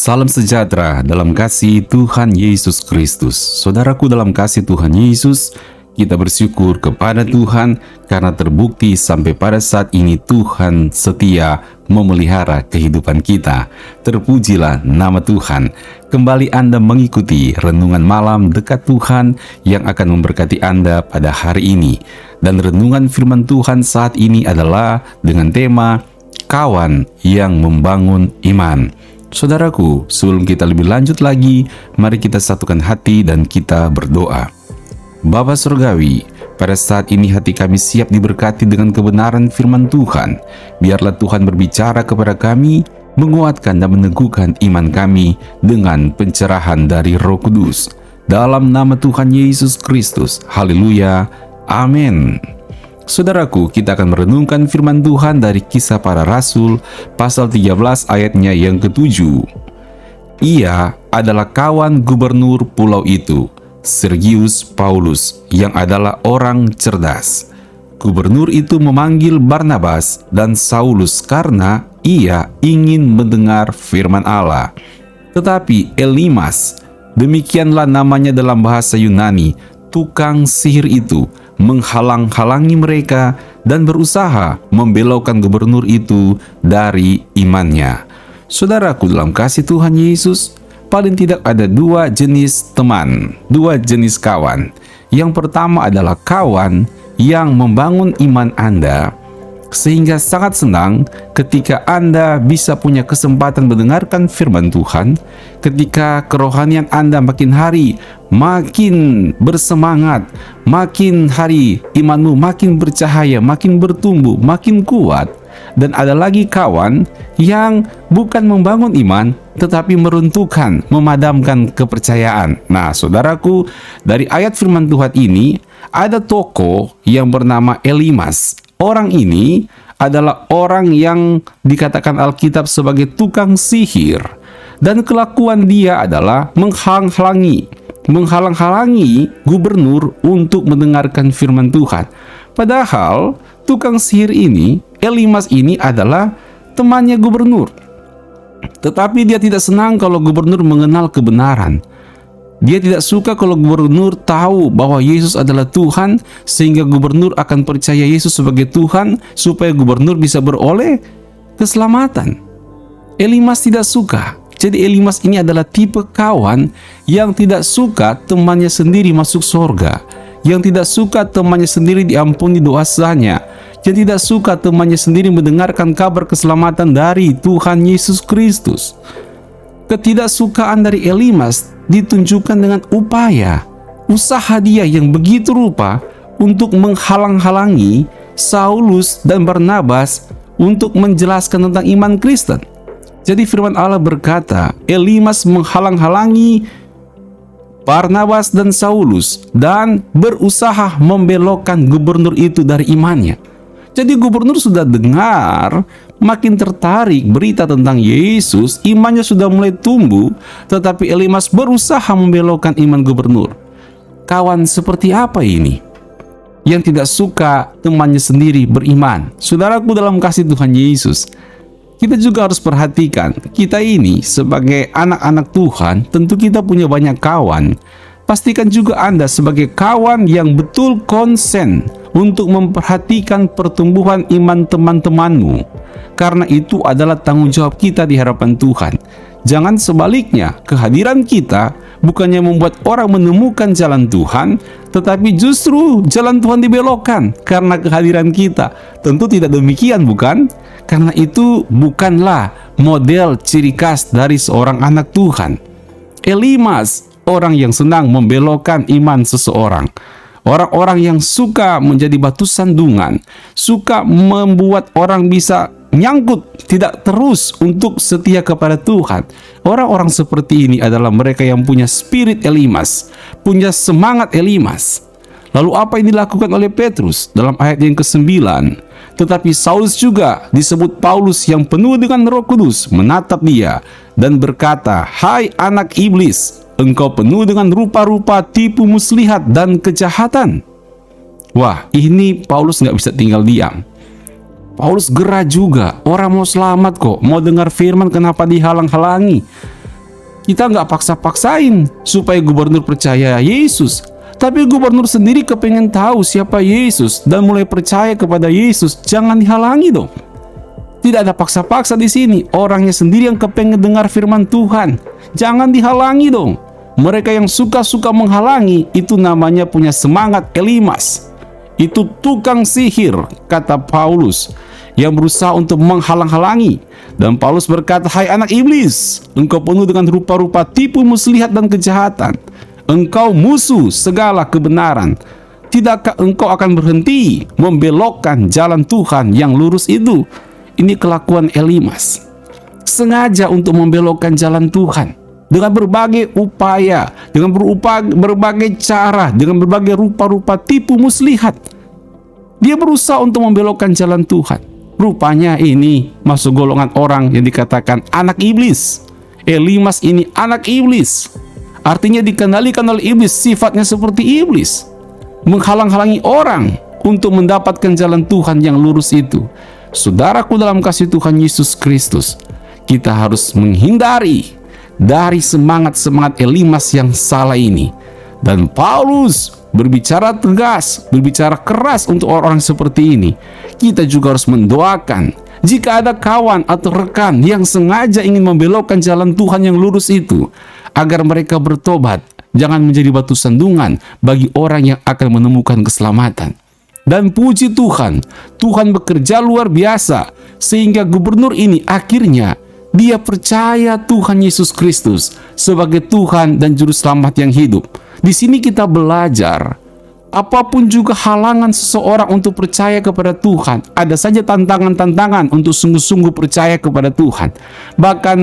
Salam sejahtera dalam kasih Tuhan Yesus Kristus. Saudaraku dalam kasih Tuhan Yesus, kita bersyukur kepada Tuhan karena terbukti sampai pada saat ini Tuhan setia memelihara kehidupan kita. Terpujilah nama Tuhan. Kembali Anda mengikuti renungan malam dekat Tuhan yang akan memberkati Anda pada hari ini. Dan renungan firman Tuhan saat ini adalah dengan tema kawan yang membangun iman. Saudaraku, sebelum kita lebih lanjut lagi, mari kita satukan hati dan kita berdoa. Bapa Surgawi, pada saat ini hati kami siap diberkati dengan kebenaran firman Tuhan. Biarlah Tuhan berbicara kepada kami, menguatkan dan meneguhkan iman kami dengan pencerahan dari Roh Kudus. Dalam nama Tuhan Yesus Kristus, haleluya, amin. Saudaraku, kita akan merenungkan firman Tuhan dari Kisah Para Rasul, pasal 13 ayatnya yang ke-7. Ia adalah kawan gubernur pulau itu, Sergius Paulus, yang adalah orang cerdas. Gubernur itu memanggil Barnabas dan Saulus karena ia ingin mendengar firman Allah. Tetapi Elimas, demikianlah namanya dalam bahasa Yunani, tukang sihir itu, menghalang-halangi mereka dan berusaha membelokkan gubernur itu dari imannya. Saudaraku dalam kasih Tuhan Yesus, paling tidak ada dua jenis teman, dua jenis kawan. Yang pertama adalah kawan yang membangun iman Anda, sehingga sangat senang ketika Anda bisa punya kesempatan mendengarkan firman Tuhan, ketika kerohanian Anda makin hari makin bersemangat, makin hari imanmu makin bercahaya, makin bertumbuh, makin kuat. Dan ada lagi kawan yang bukan membangun iman, tetapi meruntuhkan, memadamkan kepercayaan. Nah, saudaraku, dari ayat firman Tuhan ini, ada tokoh yang bernama Elimas. Orang ini adalah orang yang dikatakan Alkitab sebagai tukang sihir. Dan kelakuan dia adalah menghalang-halangi gubernur untuk mendengarkan firman Tuhan. Padahal tukang sihir ini, Elimas ini adalah temannya gubernur. Tetapi dia tidak senang kalau gubernur mengenal kebenaran. Dia tidak suka kalau gubernur tahu bahwa Yesus adalah Tuhan, sehingga gubernur akan percaya Yesus sebagai Tuhan supaya gubernur bisa beroleh keselamatan. Elimas tidak suka. Jadi Elimas ini adalah tipe kawan yang tidak suka temannya sendiri masuk surga, yang tidak suka temannya sendiri diampuni dosanya, yang tidak suka temannya sendiri mendengarkan kabar keselamatan dari Tuhan Yesus Kristus. Ketidaksukaan dari Elimas ditunjukkan dengan usaha dia yang begitu rupa untuk menghalang-halangi Saulus dan Barnabas untuk menjelaskan tentang iman Kristen. Jadi firman Allah berkata, Elimas menghalang-halangi Barnabas dan Saulus dan berusaha membelokkan gubernur itu dari imannya. Jadi gubernur sudah dengar, makin tertarik berita tentang Yesus, imannya sudah mulai tumbuh, tetapi Elimas berusaha membelokkan iman gubernur. Kawan seperti apa ini? Yang tidak suka temannya sendiri beriman. Saudaraku dalam kasih Tuhan Yesus, kita juga harus perhatikan, kita ini sebagai anak-anak Tuhan, tentu kita punya banyak kawan. Pastikan juga Anda sebagai kawan yang betul konsen untuk memperhatikan pertumbuhan iman teman-temanmu. Karena itu adalah tanggung jawab kita di hadapan Tuhan. Jangan sebaliknya, kehadiran kita bukannya membuat orang menemukan jalan Tuhan, tetapi justru jalan Tuhan dibelokkan karena kehadiran kita. Tentu tidak demikian, bukan? Karena itu bukanlah model ciri khas dari seorang anak Tuhan. Elimas, orang yang senang membelokkan iman seseorang. Orang-orang yang suka menjadi batu sandungan, suka membuat orang bisa nyangkut, tidak terus untuk setia kepada Tuhan. Orang-orang seperti ini adalah mereka yang punya spirit Elimas, punya semangat Elimas. Lalu apa yang dilakukan oleh Petrus dalam ayat yang ke-9? Tetapi Saulus juga disebut Paulus yang penuh dengan Roh Kudus menatap dia dan berkata, "Hai anak iblis, engkau penuh dengan rupa-rupa tipu muslihat dan kejahatan." Wah, ini Paulus nggak bisa tinggal diam. Paulus gerah juga, orang mau selamat kok, mau dengar firman kenapa dihalang-halangi? Kita nggak paksa-paksain supaya gubernur percaya Yesus. Tapi gubernur sendiri kepengen tahu siapa Yesus dan mulai percaya kepada Yesus. Jangan dihalangi dong. Tidak ada paksa-paksa di sini. Orangnya sendiri yang kepengen dengar firman Tuhan. Jangan dihalangi dong. Mereka yang suka-suka menghalangi itu namanya punya semangat Elimas. Itu tukang sihir, kata Paulus, yang berusaha untuk menghalang-halangi. Dan Paulus berkata, "Hai anak iblis, engkau penuh dengan rupa-rupa tipu muslihat dan kejahatan. Engkau musuh segala kebenaran. Tidakkah engkau akan berhenti membelokkan jalan Tuhan yang lurus itu?" Ini kelakuan Elimas. Sengaja untuk membelokkan jalan Tuhan. Dengan berbagai upaya, dengan berbagai cara, dengan berbagai rupa-rupa tipu muslihat. Dia berusaha untuk membelokkan jalan Tuhan. Rupanya ini masuk golongan orang yang dikatakan anak iblis. Elimas ini anak iblis. Artinya dikendalikan oleh iblis, sifatnya seperti iblis. Menghalang-halangi orang untuk mendapatkan jalan Tuhan yang lurus itu. Saudaraku dalam kasih Tuhan Yesus Kristus, kita harus menghindari dari semangat-semangat Elimas yang salah ini. Dan Paulus berbicara tegas, berbicara keras untuk orang-orang seperti ini. Kita juga harus mendoakan jika ada kawan atau rekan yang sengaja ingin membelokkan jalan Tuhan yang lurus itu, agar mereka bertobat. Jangan menjadi batu sandungan bagi orang yang akan menemukan keselamatan. Dan puji Tuhan, Tuhan bekerja luar biasa sehingga gubernur ini akhirnya dia percaya Tuhan Yesus Kristus sebagai Tuhan dan Juru Selamat yang hidup. Di sini kita belajar, apapun juga halangan seseorang untuk percaya kepada Tuhan, ada saja tantangan-tantangan untuk sungguh-sungguh percaya kepada Tuhan. Bahkan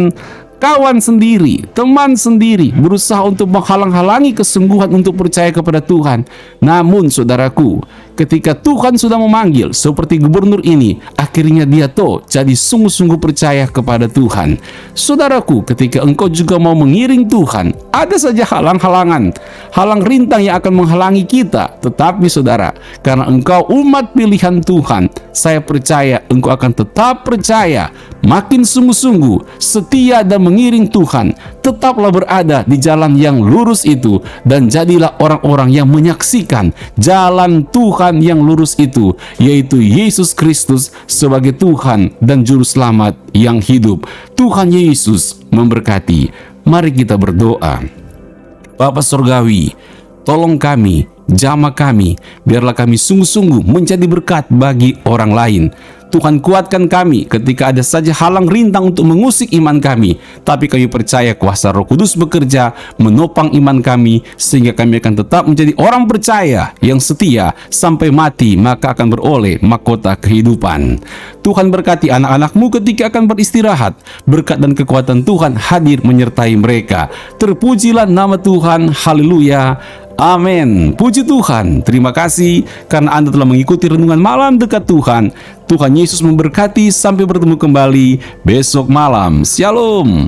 kawan sendiri, teman sendiri berusaha untuk menghalang-halangi kesungguhan untuk percaya kepada Tuhan. Namun saudaraku, ketika Tuhan sudah memanggil seperti gubernur ini, akhirnya dia jadi sungguh-sungguh percaya kepada Tuhan. Saudaraku, ketika engkau juga mau mengiring Tuhan, ada saja halang-halangan, halang rintang yang akan menghalangi kita. Tetapi saudara, karena engkau umat pilihan Tuhan, saya percaya engkau akan tetap percaya, makin sungguh-sungguh, setia dan mengiring Tuhan. Tetaplah berada di jalan yang lurus itu, dan jadilah orang-orang yang menyaksikan jalan Tuhan yang lurus itu, yaitu Yesus Kristus sebagai Tuhan dan Juru Selamat yang hidup. Tuhan Yesus memberkati. Mari kita berdoa. Bapa Surgawi, tolong kami, jamah kami, biarlah kami sungguh-sungguh menjadi berkat bagi orang lain. Tuhan, kuatkan kami ketika ada saja halang rintang untuk mengusik iman kami, tapi kami percaya kuasa Roh Kudus bekerja menopang iman kami, sehingga kami akan tetap menjadi orang percaya yang setia sampai mati, maka akan beroleh mahkota kehidupan. Tuhan berkati anak-anak-Mu ketika akan beristirahat. Berkat dan kekuatan Tuhan hadir menyertai mereka. Terpujilah nama Tuhan. Haleluya. Amin. Puji Tuhan. Terima kasih karena Anda telah mengikuti renungan malam dekat Tuhan. Tuhan Yesus memberkati. Sampai bertemu kembali besok malam. Shalom.